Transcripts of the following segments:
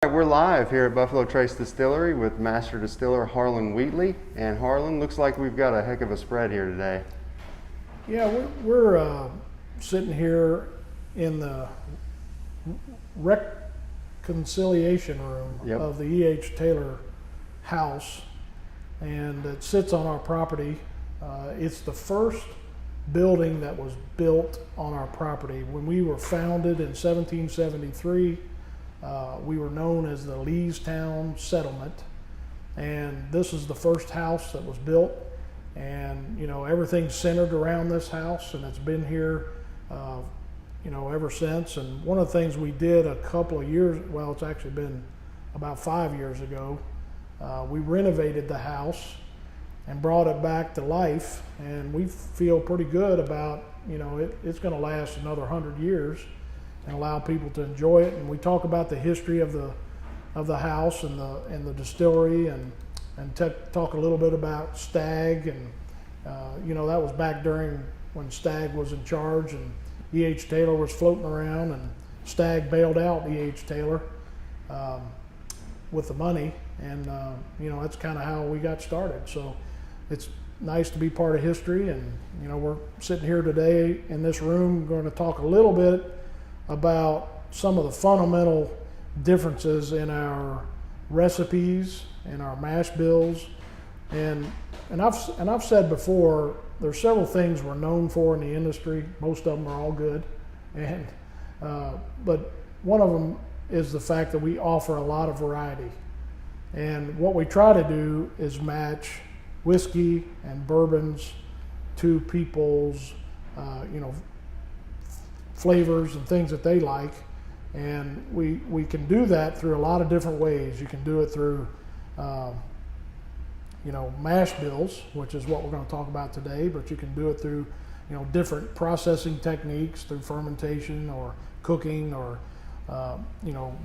We're live here at Buffalo Trace Distillery with Master Distiller Harlen Wheatley. And Harlen, looks like we've got a heck of a spread here today. Yeah, we're sitting here in the reconciliation room of the E.H. Taylor house, and it sits on our property. It's the first building that was built on our property. When we were founded in 1773, we were known as the Leestown Settlement, and this is the first house that was built, and everything's centered around this house, and it's been here ever since. And one of the things we did a couple of years, well, it's actually been about 5 years ago, we renovated the house and brought it back to life, and we feel pretty good about it's going to last another 100 years and allow people to enjoy it. And we talk about the history of the house and the distillery, and talk a little bit about Stagg, and that was back during when Stagg was in charge and E.H. Taylor was floating around, and Stagg bailed out E.H. Taylor with the money, and that's kind of how we got started. So it's nice to be part of history, and we're sitting here today in this room going to talk a little bit about some of the fundamental differences in our recipes and our mash bills, and I've said before, there's several things we're known for in the industry. Most of them are all good, and but one of them is the fact that we offer a lot of variety, and what we try to do is match whiskey and bourbons to people's flavors and things that they like, and we can do that through a lot of different ways. You can do it through mash bills, which is what we're going to talk about today, but you can do it through different processing techniques, through fermentation or cooking, or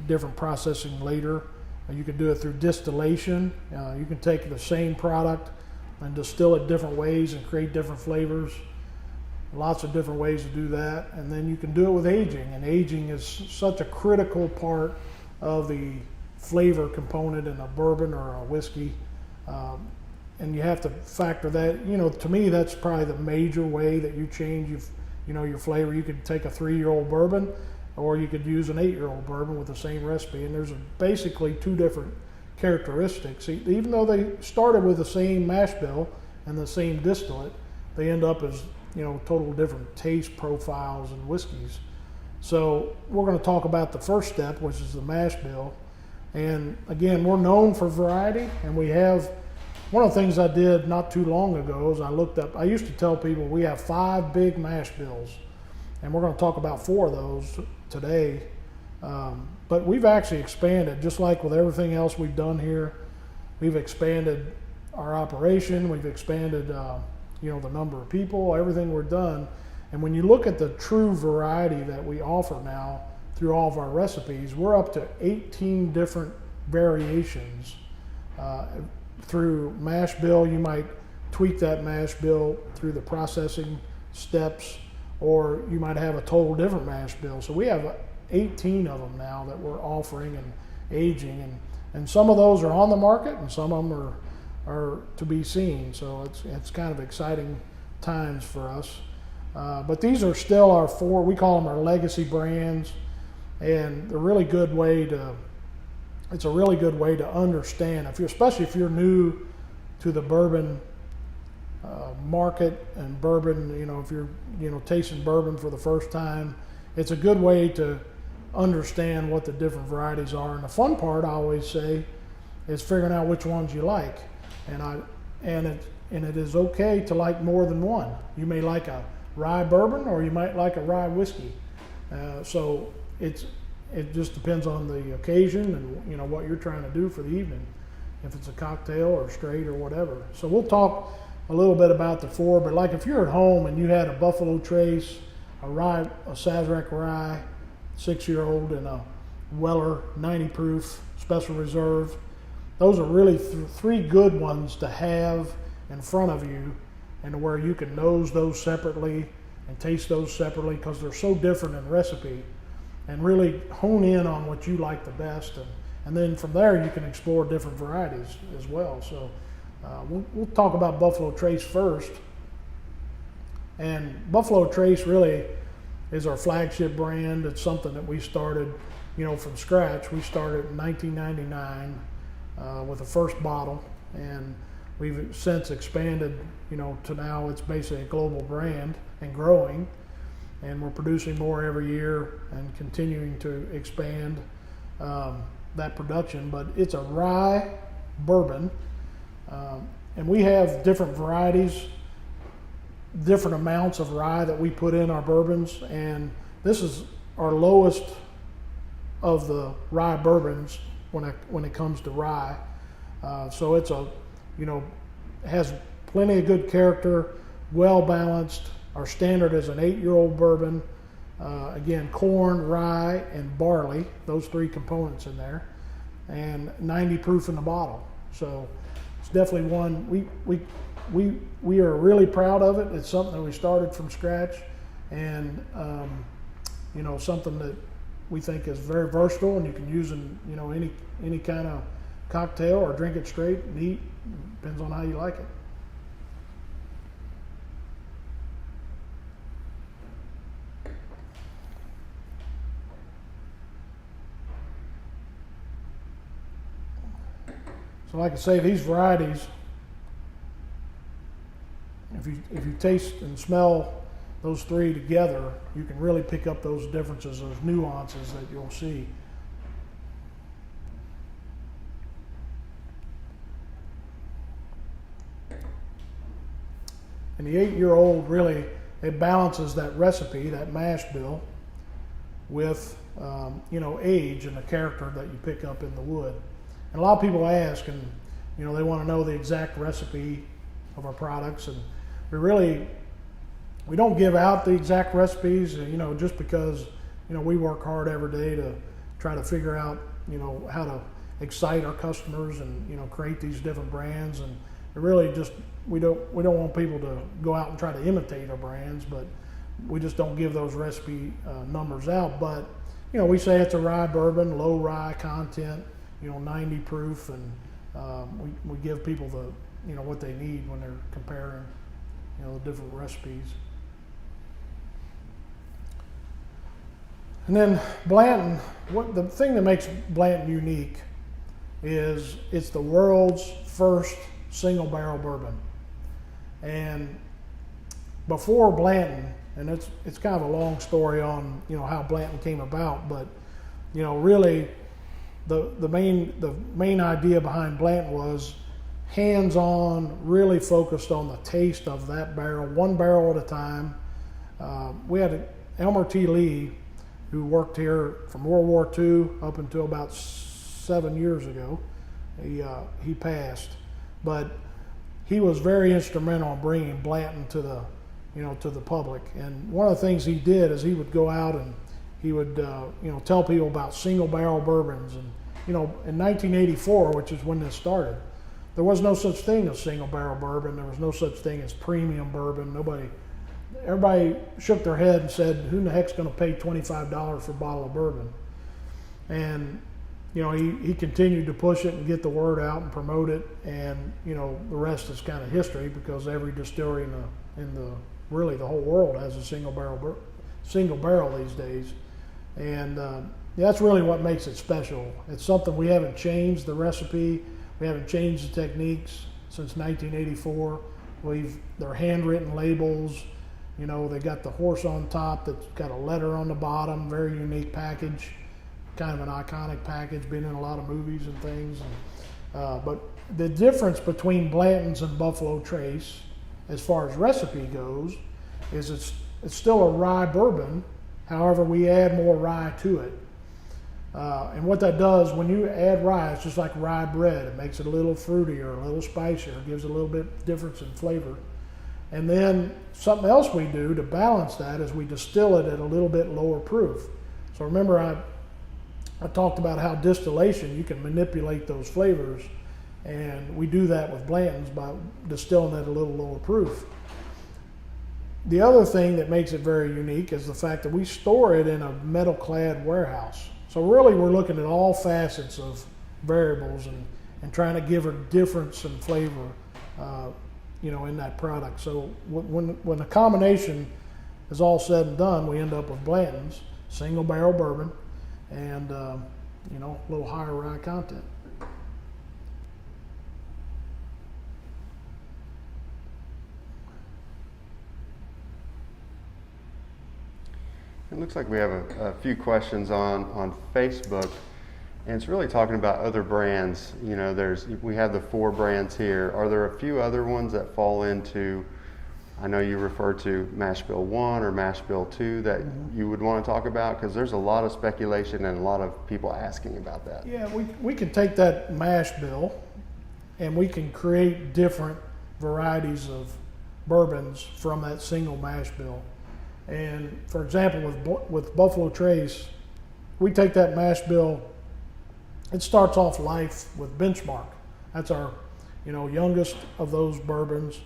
different processing later. You can do it through distillation. You can take the same product and distill it different ways and create different flavors. Lots of different ways to do that. And then you can do it with aging, and aging is such a critical part of the flavor component in a bourbon or a whiskey, and you have to factor that. To me, that's probably the major way that you change your flavor. You could take a 3-year-old bourbon, or you could use an 8-year-old bourbon with the same recipe, and there's basically two different characteristics. Even though they started with the same mash bill and the same distillate, they end up as total different taste profiles and whiskeys. So we're going to talk about the first step, which is the mash bill. And again, we're known for variety, and we have, one of the things I did not too long ago is I used to tell people we have 5 big mash bills, and we're going to talk about 4 of those today. But we've actually expanded, just like with everything else we've done here. We've expanded our operation, we've expanded the number of people, everything we're done. And when you look at the true variety that we offer now through all of our recipes, we're up to 18 different variations. Through mash bill, you might tweak that mash bill through the processing steps, or you might have a total different mash bill. So we have 18 of them now that we're offering and aging, and some of those are on the market, and some of them are to be seen. So it's kind of exciting times for us. But these are still our 4, we call them our legacy brands, and they're really good way to, it's a really good way to understand, especially if you're new to the bourbon market and bourbon, if you're tasting bourbon for the first time, it's a good way to understand what the different varieties are. And the fun part, I always say, is figuring out which ones you like. And it is okay to like more than one. You may like a rye bourbon, or you might like a rye whiskey. So it just depends on the occasion and what you're trying to do for the evening, if it's a cocktail or straight or whatever. So we'll talk a little bit about the 4. But like if you're at home and you had a Buffalo Trace, a Sazerac rye 6-year-old, and a Weller 90 proof special reserve, those are really 3 good ones to have in front of you, and where you can nose those separately and taste those separately, because they're so different in recipe. and really hone in on what you like the best And then from there, you can explore different varieties as well. So we'll talk about Buffalo Trace first. And Buffalo Trace really is our flagship brand. It's something that we started, from scratch. We started in 1999 with the first bottle, and we've since expanded, to now it's basically a global brand and growing. And we're producing more every year and continuing to expand that production. But it's a rye bourbon, and we have different varieties, different amounts of rye that we put in our bourbons, and this is our lowest of the rye bourbons when it comes to rye. So it's has plenty of good character, well balanced. Our standard is an 8-year-old bourbon. Again, corn, rye, and barley, those 3 components in there, and 90 proof in the bottle. So it's definitely one we are really proud of it. It's something that we started from scratch, and something that we think is very versatile, and you can use in any kind of cocktail or drink it straight, neat. Depends on how you like it. So like I say, these varieties, if you taste and smell those 3 together, you can really pick up those differences, those nuances that you'll see. And the 8-year-old really, it balances that recipe, that mash bill, with age and the character that you pick up in the wood. And a lot of people ask, and they want to know the exact recipe of our products, and we don't give out the exact recipes, just because we work hard every day to try to figure out how to excite our customers and create these different brands. And it really just we don't want people to go out and try to imitate our brands, but we just don't give those recipe numbers out. But we say it's a rye bourbon, low rye content, 90 proof, and we give people the what they need when they're comparing the different recipes. And then Blanton, the thing that makes Blanton unique is it's the world's first single barrel bourbon. And before Blanton, and it's kind of a long story on how Blanton came about, but really the main idea behind Blanton was hands-on, really focused on the taste of that barrel, one barrel at a time. We had Elmer T. Lee, who worked here from World War II up until about 7 years ago. He passed, but he was very instrumental in bringing Blanton to the public. And one of the things he did is he would go out and he would tell people about single barrel bourbons. And in 1984, which is when this started, there was no such thing as single barrel bourbon. There was no such thing as premium bourbon. Everybody shook their head and said, "Who in the heck's going to pay $25 for a bottle of bourbon?" And he continued to push it and get the word out and promote it, and the rest is kind of history, because every distillery in the really the whole world has a single barrel these days. And that's really what makes it special. It's something we haven't changed the recipe, we haven't changed the techniques since 1984. They're handwritten labels. They got the horse on top that's got a letter on the bottom, very unique package, kind of an iconic package, been in a lot of movies and things. But the difference between Blantons and Buffalo Trace, as far as recipe goes, is it's still a rye bourbon. However, we add more rye to it. And what that does, when you add rye, it's just like rye bread. It makes it a little fruitier, a little spicier, gives a little bit difference in flavor. And then something else we do to balance that is we distill it at a little bit lower proof. So remember, I talked about how distillation, you can manipulate those flavors, and we do that with Blantons by distilling at a little lower proof. The other thing that makes it very unique is the fact that we store it in a metal-clad warehouse. So really, we're looking at all facets of variables and trying to give a difference in flavor, in that product. So when the combination is all said and done, we end up with Blantons, single barrel bourbon, and a little higher rye content. It looks like we have a few questions on Facebook, and it's really talking about other brands. We have the 4 brands here. Are there a few other ones that fall into, I know you refer to Mash Bill 1 or Mash Bill 2 that you would want to talk about? Because there's a lot of speculation and a lot of people asking about that. Yeah, we can take that mash bill and we can create different varieties of bourbons from that single mash bill. And for example, with Buffalo Trace, we take that mash bill. It starts off life with Benchmark. That's our, youngest of those bourbons,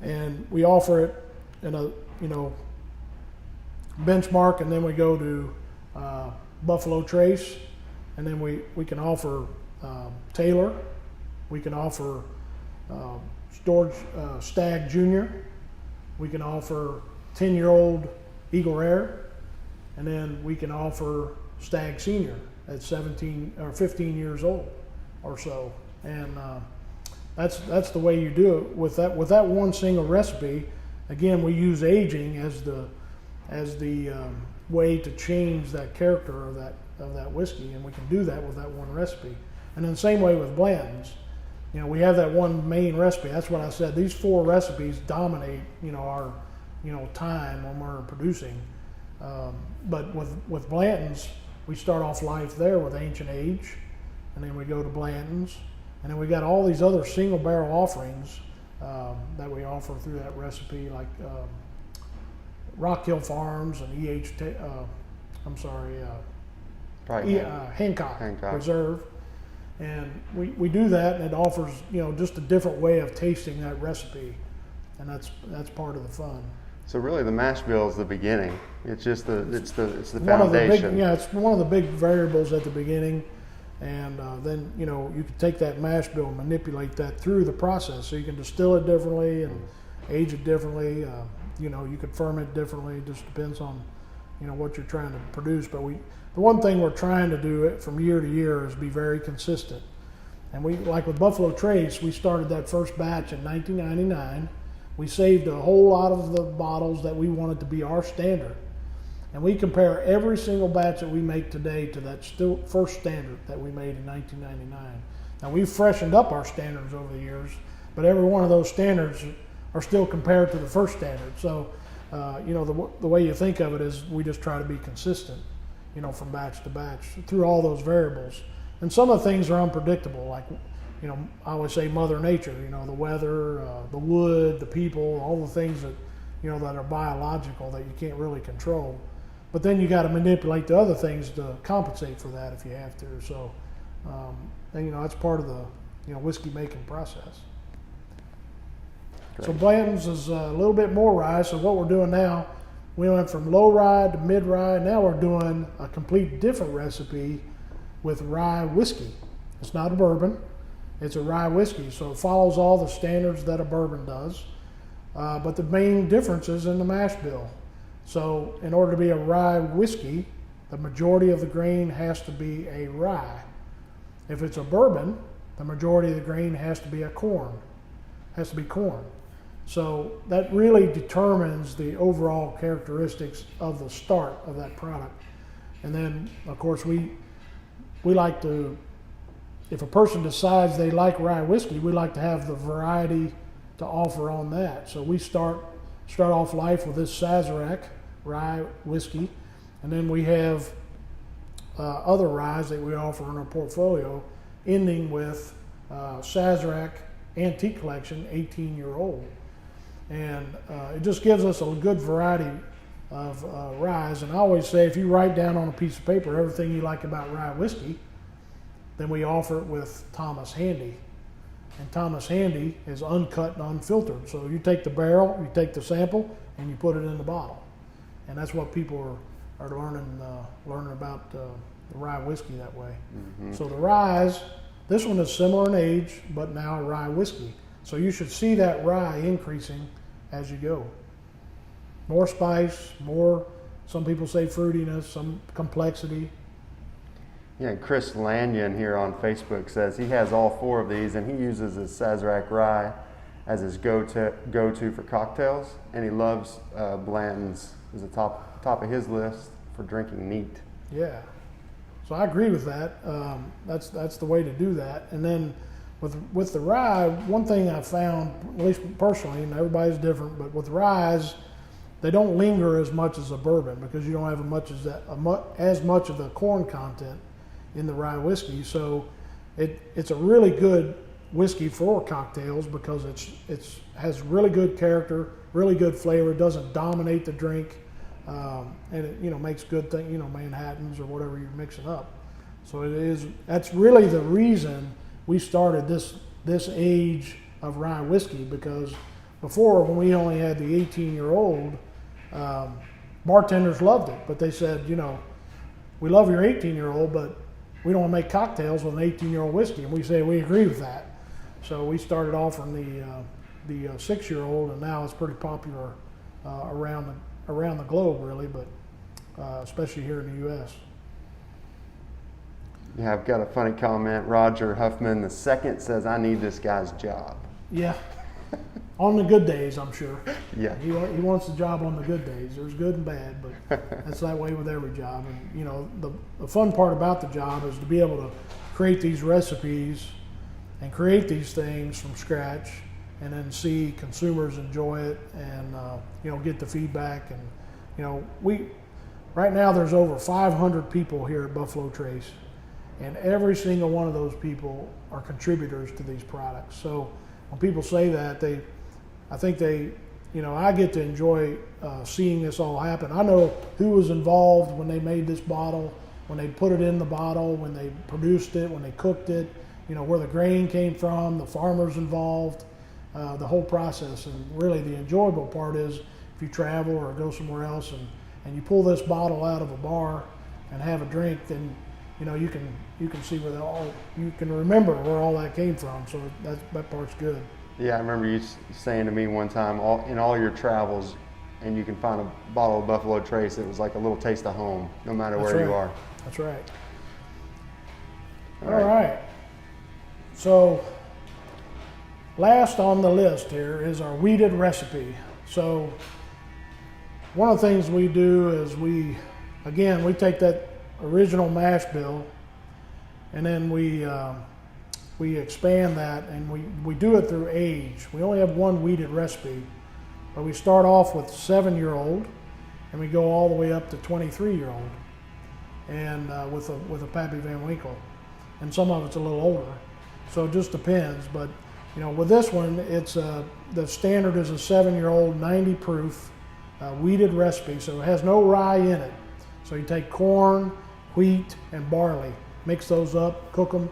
and we offer it in a, Benchmark, and then we go to Buffalo Trace, and then we can offer Taylor. We can offer Stag Junior. We can offer 10-year-old Eagle Rare, and then we can offer Stag Senior at 17 or 15 years old or so, and that's the way you do it with that one single recipe. Again, we use aging as the way to change that character of that whiskey, and we can do that with that one recipe. And then the same way with Blantons. We have that one main recipe. That's what I said. These 4 recipes dominate our time when we're producing. But with Blantons, we start off life there with Ancient Age, and then we go to Blantons, and then we got all these other single barrel offerings that we offer through that recipe, like Rock Hill Farms and Hancock Reserve. And we do that, and it offers just a different way of tasting that recipe, and that's part of the fun. So really, the mash bill is the beginning. It's just it's the foundation. It's one of the big variables at the beginning, and then you can take that mash bill and manipulate that through the process. So you can distill it differently and age it differently. You could ferment differently. It just depends on what you're trying to produce. But the one thing we're trying to do from year to year is be very consistent. And like with Buffalo Trace, we started that first batch in 1999. We saved a whole lot of the bottles that we wanted to be our standard. And we compare every single batch that we make today to that first standard that we made in 1999. Now, we've freshened up our standards over the years, but every one of those standards are still compared to the first standard. So, the way you think of it is we just try to be consistent, from batch to batch through all those variables. And some of the things are unpredictable, like, I always say Mother Nature, the weather, the wood, the people, all the things that, that are biological that you can't really control. But then you got to manipulate the other things to compensate for that if you have to. So, and that's part of the, whiskey making process. Great. So Blantons is a little bit more rye. So what we're doing now, we went from low rye to mid rye. Now we're doing a complete different recipe with rye whiskey. It's not a bourbon. It's a rye whiskey, so it follows all the standards that a bourbon does, but the main difference is in the mash bill. So in order to be a rye whiskey, the majority of the grain has to be a rye. If it's a bourbon, the majority of the grain has to be corn. So that really determines the overall characteristics of the start of that product. And then, of course, we like to, if a person decides they like rye whiskey, we like to have the variety to offer on that. So we start off life with this Sazerac rye whiskey, and then we have other ryes that we offer in our portfolio, ending with Sazerac Antique Collection 18-year-old. And it just gives us a good variety of ryes. And I always say, if you write down on a piece of paper everything you like about rye whiskey, then we offer it with Thomas Handy. And Thomas Handy is uncut and unfiltered. So you take the barrel, you take the sample, and you put it in the bottle. And that's what people are learning about the rye whiskey that way. Mm-hmm. So the ryes, this one is similar in age, but now a rye whiskey. So you should see that rye increasing as you go. More spice, more, some people say fruitiness, some complexity. Yeah, and Chris Lanyon here on Facebook says he has all 4 of these, and he uses his Sazerac rye as his go-to for cocktails, and he loves Blantons is the top of his list for drinking neat. Yeah, so I agree with that. That's the way to do that. And then with the rye, one thing I found, at least personally, and everybody's different, but with ryes, they don't linger as much as a bourbon because you don't have as much of the corn content in the rye whiskey. So it's a really good whiskey for cocktails because it's has really good character, really good flavor. It doesn't dominate the drink, and it makes good thing, Manhattans or whatever you're mixing up. So that's really the reason we started this age of rye whiskey, because before, when we only had the 18-year-old, bartenders loved it, but they said, we love your 18-year-old, but we don't want to make cocktails with an 18-year-old whiskey. And we say we agree with that. So we started offering the 6-year-old, and now it's pretty popular around the globe, really, but especially here in the U.S. Yeah, I've got a funny comment. Roger Huffman II says, "I need this guy's job." Yeah, on the good days, I'm sure. Yeah, he wants the job on the good days. There's good and bad, but that's that way with every job. And the fun part about the job is to be able to create these recipes and create these things from scratch, and then see consumers enjoy it, and get the feedback. And right now there's over 500 people here at Buffalo Trace, and every single one of those people are contributors to these products. So when people say that, I think I get to enjoy seeing this all happen. I know who was involved when they made this bottle, when they put it in the bottle, when they produced it, when they cooked it, where the grain came from, the farmers involved, the whole process. And really the enjoyable part is if you travel or go somewhere else and you pull this bottle out of a bar and have a drink, then you can see you can remember where all that came from. So that part's good. Yeah, I remember you saying to me one time, in all your travels, and you can find a bottle of Buffalo Trace, it was like a little taste of home, no matter where you are. That's right. All right. So last on the list here is our wheated recipe. So one of the things we do is we take that original mash bill, and then we expand that, and we do it through age. We only have one wheated recipe, but we start off with 7-year-old, and we go all the way up to 23-year-old, and with a Pappy Van Winkle, and some of it's a little older. So it just depends. But with this one, it's the standard is a 7-year-old 90 proof wheated recipe, so it has no rye in it. So you take corn, wheat, and barley, mix those up, cook them,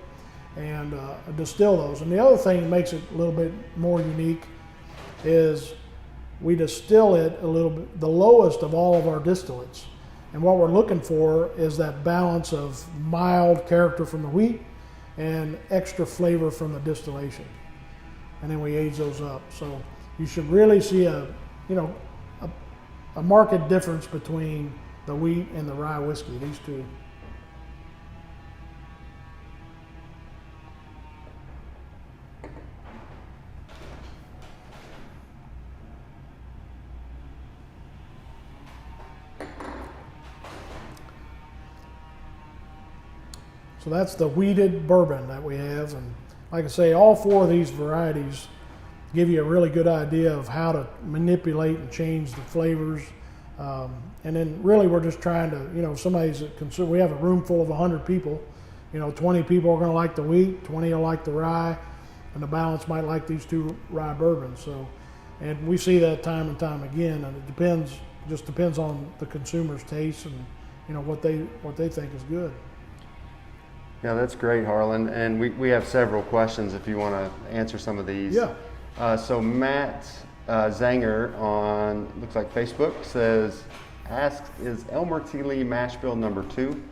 and distill those. And the other thing that makes it a little bit more unique is we distill it a little bit, the lowest of all of our distillates. And what we're looking for is that balance of mild character from the wheat and extra flavor from the distillation. And then we age those up. So you should really see a marked difference between the wheat and the rye whiskey, these two. So that's the wheated bourbon that we have. And like I say, all 4 of these varieties give you a really good idea of how to manipulate and change the flavors. And then really we're just trying to, we have a room full of 100 people. 20 people are going to like the wheat, 20 will like the rye, and the balance might like these 2 rye bourbons. So, and we see that time and time again, and it just depends on the consumer's taste and what they think is good. Yeah, that's great, Harlen. And we have several questions if you want to answer some of these. Yeah. So Matt Zanger on, looks like Facebook, asks, is Elmer T. Lee mash bill number 2? ?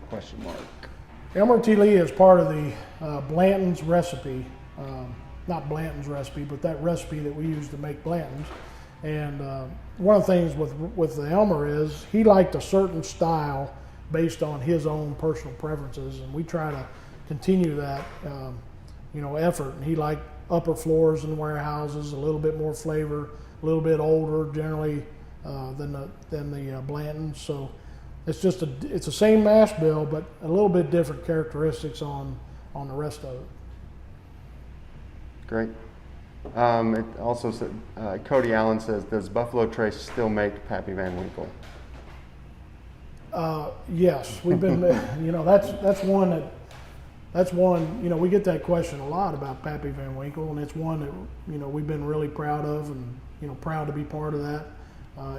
Elmer T. Lee is part of the Blanton's recipe, not Blanton's recipe, but that recipe that we use to make Blantons. And one of the things with the Elmer is he liked a certain style based on his own personal preferences, and we try to continue that effort. And he liked upper floors in warehouses, a little bit more flavor, a little bit older generally than the Blantons. So it's the same mash bill, but a little bit different characteristics on the rest of it. Great. It also said, Cody Allen says, does Buffalo Trace still make Pappy Van Winkle? Yes, we've been, that's one, we get that question a lot about Pappy Van Winkle, and it's one that, we've been really proud of and, proud to be part of that.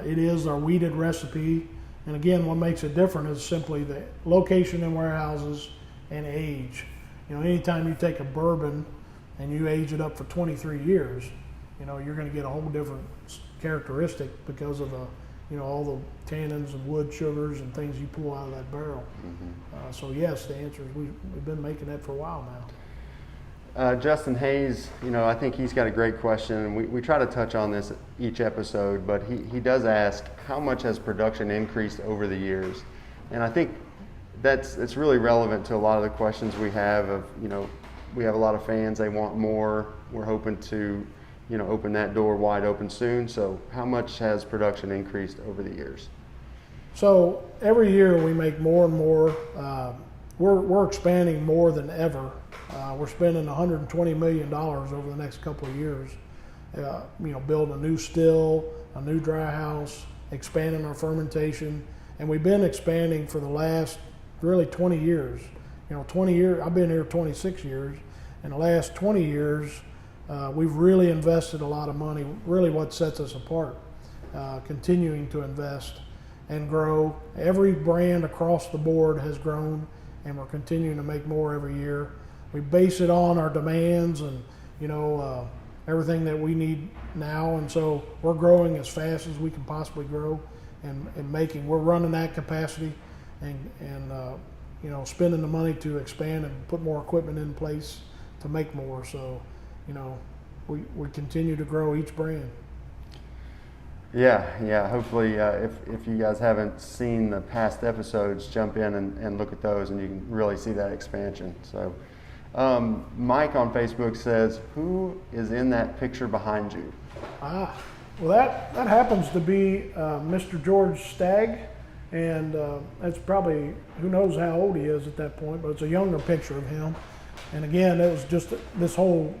It is our wheated recipe. And again, what makes it different is simply the location in warehouses and age. Anytime you take a bourbon and you age it up for 23 years, you're going to get a whole different characteristic because of all the tannins and wood sugars and things you pull out of that barrel. Mm-hmm. So yes, the answer is we've been making that for a while now. Justin Hayes, I think he's got a great question, and we try to touch on this each episode, but he does ask, how much has production increased over the years? And I think it's really relevant to a lot of the questions we have of, we have a lot of fans, they want more. We're hoping to, open that door wide open soon. So how much has production increased over the years? So every year we make more and more. We're expanding more than ever. We're spending $120 million over the next couple of years. Building a new still, a new dry house, expanding our fermentation, and we've been expanding for the last really 20 years. 20 years. I've been here 26 years. In the last 20 years, we've really invested a lot of money. Really, what sets us apart, continuing to invest and grow. Every brand across the board has grown, and we're continuing to make more every year. We base it on our demands and everything that we need now, and so we're growing as fast as we can possibly grow, and we're running at capacity, and spending the money to expand and put more equipment in place to make more. So we continue to grow each brand. Yeah. Hopefully, if you guys haven't seen the past episodes, jump in and look at those, and you can really see that expansion. So, Mike on Facebook says, "Who is in that picture behind you?" Well, that happens to be Mr. George Stagg, and that's probably, who knows how old he is at that point, but it's a younger picture of him. And again, it was just this whole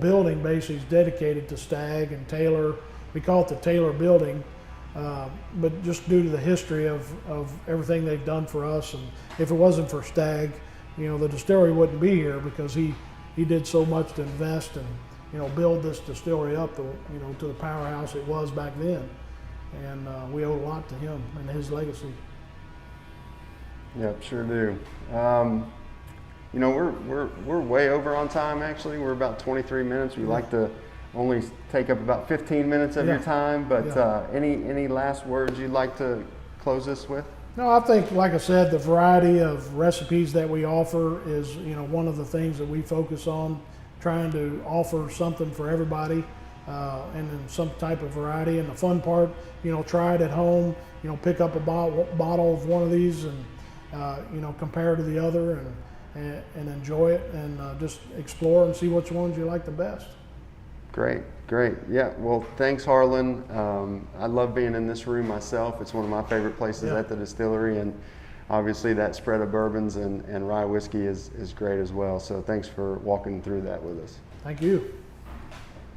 building basically is dedicated to Stagg and Taylor. We call it the Taylor Building, but just due to the history of everything they've done for us, and if it wasn't for Stagg, the distillery wouldn't be here, because he did so much to invest and build this distillery up to the powerhouse it was back then, and we owe a lot to him and his legacy. Yep, sure do. We're way over on time. Actually, we're about 23 minutes. We like to only take up about 15 minutes of your time, but any last words you'd like to close this with? No, I think, like I said, the variety of recipes that we offer is, one of the things that we focus on, trying to offer something for everybody, and in some type of variety. And the fun part, try it at home, pick up a bottle of one of these and, compare to the other and enjoy it, and just explore and see which ones you like the best. Great. Yeah, well, thanks, Harlen. I love being in this room myself. It's one of my favorite places at the distillery, and obviously that spread of bourbons and rye whiskey is great as well. So thanks for walking through that with us. Thank you.